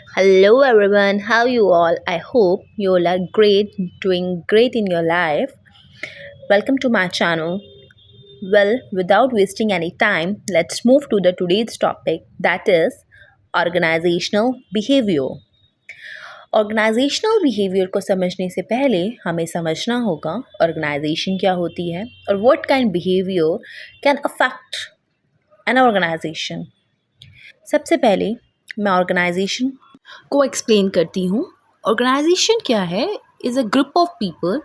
Hello everyone, how you all? I hope you all are great, doing great in your life. Welcome to my channel. Well, without wasting any time, let's move to the today's topic that is organizational behavior. Organizational behaviour को समझने से पहले हमें समझना होगा organisation क्या होती है और what kind behaviour can affect an organization. सबसे पहले मैं ऑर्गेनाइजेशन को एक्सप्लेन करती हूँ। ऑर्गेनाइजेशन क्या है? Is a group of people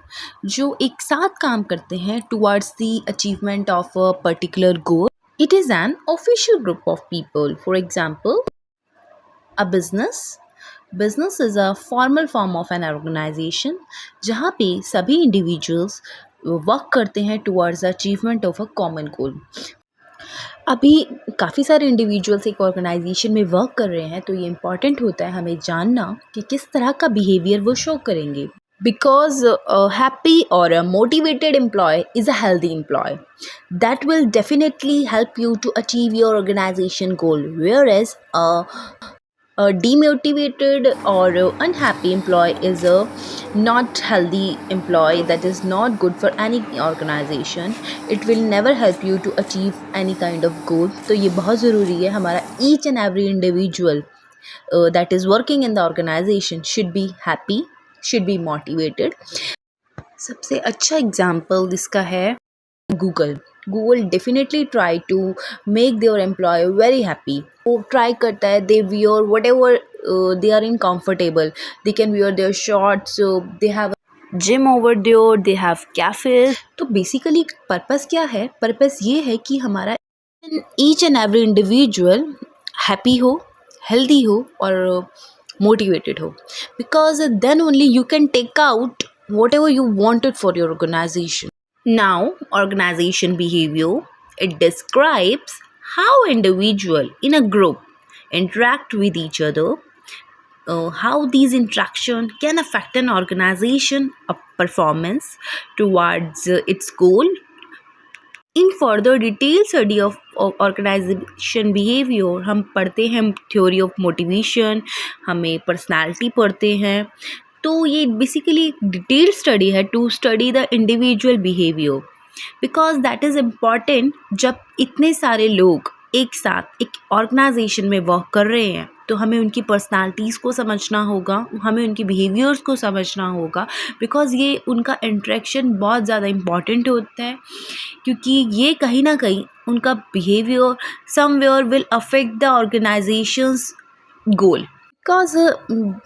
जो एक साथ काम करते हैं towards the achievement of a particular goal. It is an official group of people. For example, a business is a formal form of an organization जहाँ पे सभी इंडिविजुअल्स वर्क करते हैं towards the achievement of a common goal. अभी काफ़ी सारे individuals एक organisation में वर्क कर रहे हैं, तो ये इम्पॉर्टेंट होता है हमें जानना कि किस तरह का बिहेवियर वो शो करेंगे। Because a happy or a motivated employee is a healthy employee that will definitely help you to achieve your organization goal, whereas a demotivated or unhappy employee is a not healthy employee that is not good for any organization. It will never help you to achieve any kind of goal. तो ये बहुत ज़रूरी है हमारा each and every individual that is working in the organization should be happy, should be motivated. सबसे अच्छा example इसका है Google definitely try to make their employ very happy. वो ट्राई करता है, they wear whatever they are in comfortable, they can wear their shorts, they have gym over there, they have cafe. तो basically purpose क्या है? Purpose ये है कि हमारा each and every individual happy हो, हेल्दी हो और मोटिवेटेड हो, because then only you can take out whatever you wanted for your organization. Now, organization behavior, it describes how individual in a group interact with each other, how these interaction can affect an organization performance towards its goal. In further detail study of organization behaviour हम पढ़ते हैं theory of motivation, हमें personality पढ़ते हैं। तो ये basically detail study है to study the individual behaviour, because that is important. जब इतने सारे लोग एक साथ एक ऑर्गेनाइजेशन में वर्क कर रहे हैं तो हमें उनकी पर्सनालिटीज़ को समझना होगा, हमें उनकी बिहेवियर्स को समझना होगा, बिकॉज़ ये उनका इंटरेक्शन बहुत ज़्यादा इम्पॉर्टेंट होता है, क्योंकि ये कहीं ना कहीं उनका behaviour somewhere will affect the organisations goal. Because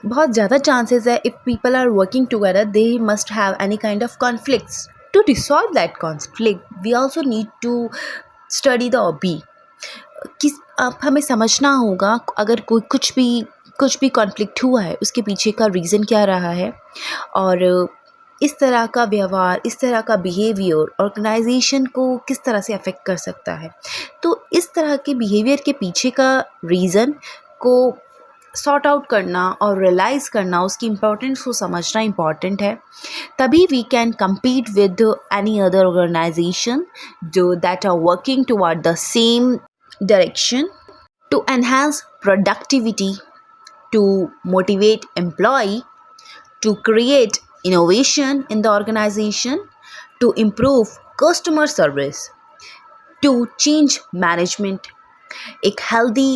बहुत ज़्यादा चांसेस है if people are working together they must have any kind of conflicts. To resolve that conflict we also need to study the OB. किस अब हमें समझना होगा अगर कोई कुछ भी कॉन्फ्लिक्ट हुआ है उसके पीछे का रीज़न क्या रहा है, और इस तरह का व्यवहार, इस तरह का बिहेवियर ऑर्गेनाइजेशन को किस तरह से अफेक्ट कर सकता है। तो इस तरह के बिहेवियर के पीछे का रीज़न को सॉर्ट आउट करना और रियलाइज़ करना, उसकी इम्पोर्टेंस को समझना इम्पॉर्टेंट है। तभी we can compete with any other organization that are working toward the same direction to enhance productivity, to motivate employee, to create innovation in the organization, to improve customer service, to change management। एक healthy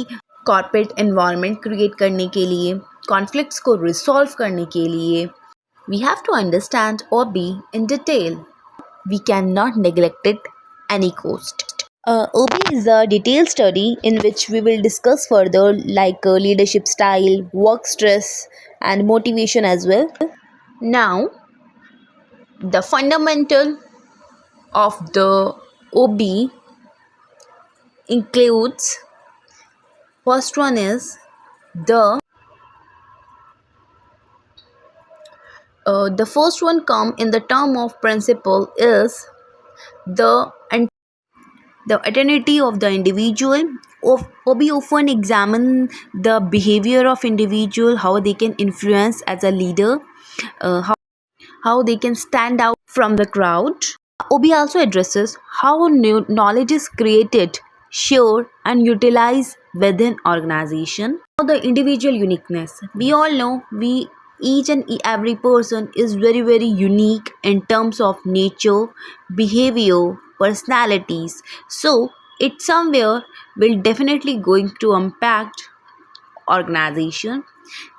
corporate environment create करने के लिए, conflicts को resolve करने के लिए, we have to understand OB in detail. We cannot neglect it any cost. OB is a detailed study in which we will discuss further like leadership style, work stress, and motivation as well. Now, the fundamental of the OB includes, first one is the first one come in the term of principle is the identity of the individual. OB often examine the behavior of individual, how they can influence as a leader, how they can stand out from the crowd. OB also addresses how new knowledge is created share, and utilize within organization. Now the individual uniqueness. We all know we each and every person is very unique in terms of nature, behavior, personalities. So it somewhere will definitely going to impact organization.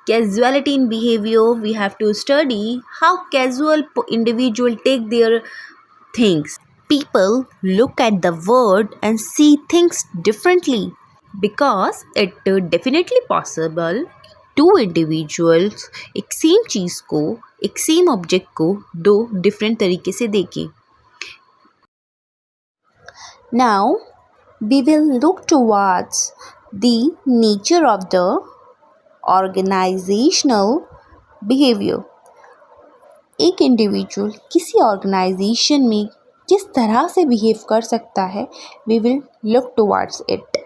Casuality in behavior, we have to study how casual individual take their things. People look at the world and see things differently because it definitely possible two individuals एक same चीज़ को एक same object को दो different तरीके से देखें. Now we will look towards the nature of the organizational behavior. एक individual किसी ऑर्गेनाइजेशन में किस तरह से बिहेव कर सकता है, we will look towards it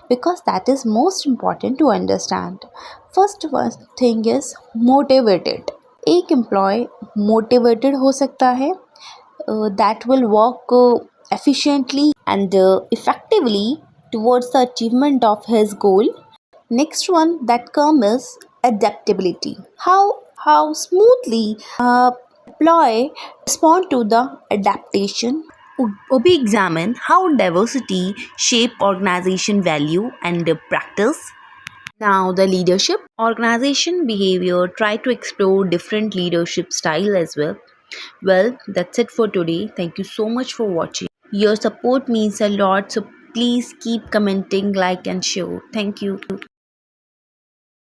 because that is most important to understand. First thing is motivated. एक एम्प्लॉय मोटिवेटेड हो सकता है, that will work efficiently and effectively towards the achievement of his goal. Next one that comes is adaptability. How smoothly employee respond to the adaptation. We examine how diversity shape organization value and practice. Now the leadership organization behavior, try to explore different leadership style as well. Well, that's it for today. Thank you so much for watching. Your support means a lot, so please keep commenting, like and share. Thank you.